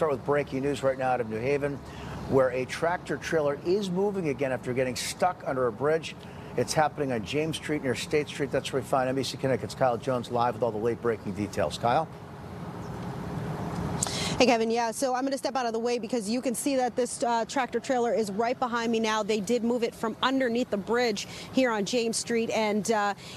start with breaking news right now out of New Haven, where a tractor trailer is moving again after getting stuck under a bridge. It's happening on James Street near State Street. That's where we find NBC Connecticut's Kyle Jones live with all the late breaking details. Kyle? Hey, Kevin. Yeah, so I'm going to step out of the way because you can see that this tractor trailer is right behind me now. They did move it from underneath the bridge here on James Street, and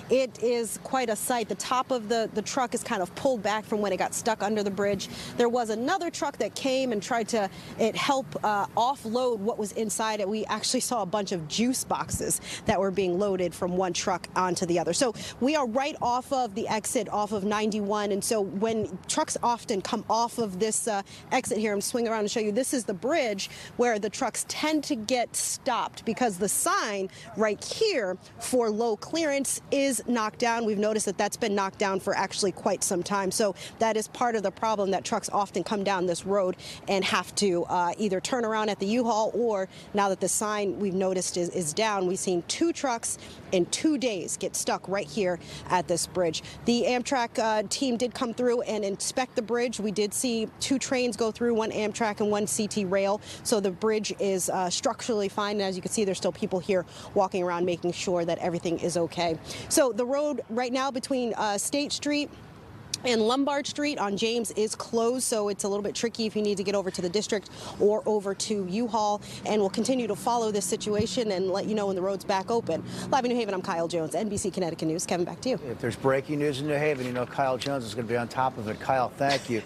it is quite a sight. The top of the truck is kind of pulled back from when it got stuck under the bridge. There was another truck that came and tried to help offload what was inside it. We actually saw a bunch of juice boxes that were being loaded from one truck onto the other. So we are right off of the exit off of 91, and so when trucks often come off of this exit here and swing around and show you, this is the bridge where the trucks tend to get stopped because the sign right here for low clearance is knocked down. We've noticed that that's been knocked down for actually quite some time. So that is part of the problem, that trucks often come down this road and have to either turn around at the U-Haul, or now that the sign we've noticed is down, we've seen 2 trucks in 2 days get stuck right here at this bridge. The Amtrak team did come through and inspect the bridge. We did see 2 trains go through, one Amtrak and one CT rail. So the bridge is structurally fine. And as you can see, there's still people here walking around making sure that everything is okay. So the road right now between State Street and Lombard Street on James is closed, so it's a little bit tricky if you need to get over to the district or over to U-Haul. And we'll continue to follow this situation and let you know when the road's back open. Live in New Haven, I'm Kyle Jones, NBC Connecticut News. Kevin, back to you. If there's breaking news in New Haven, you know Kyle Jones is going to be on top of it. Kyle, thank you.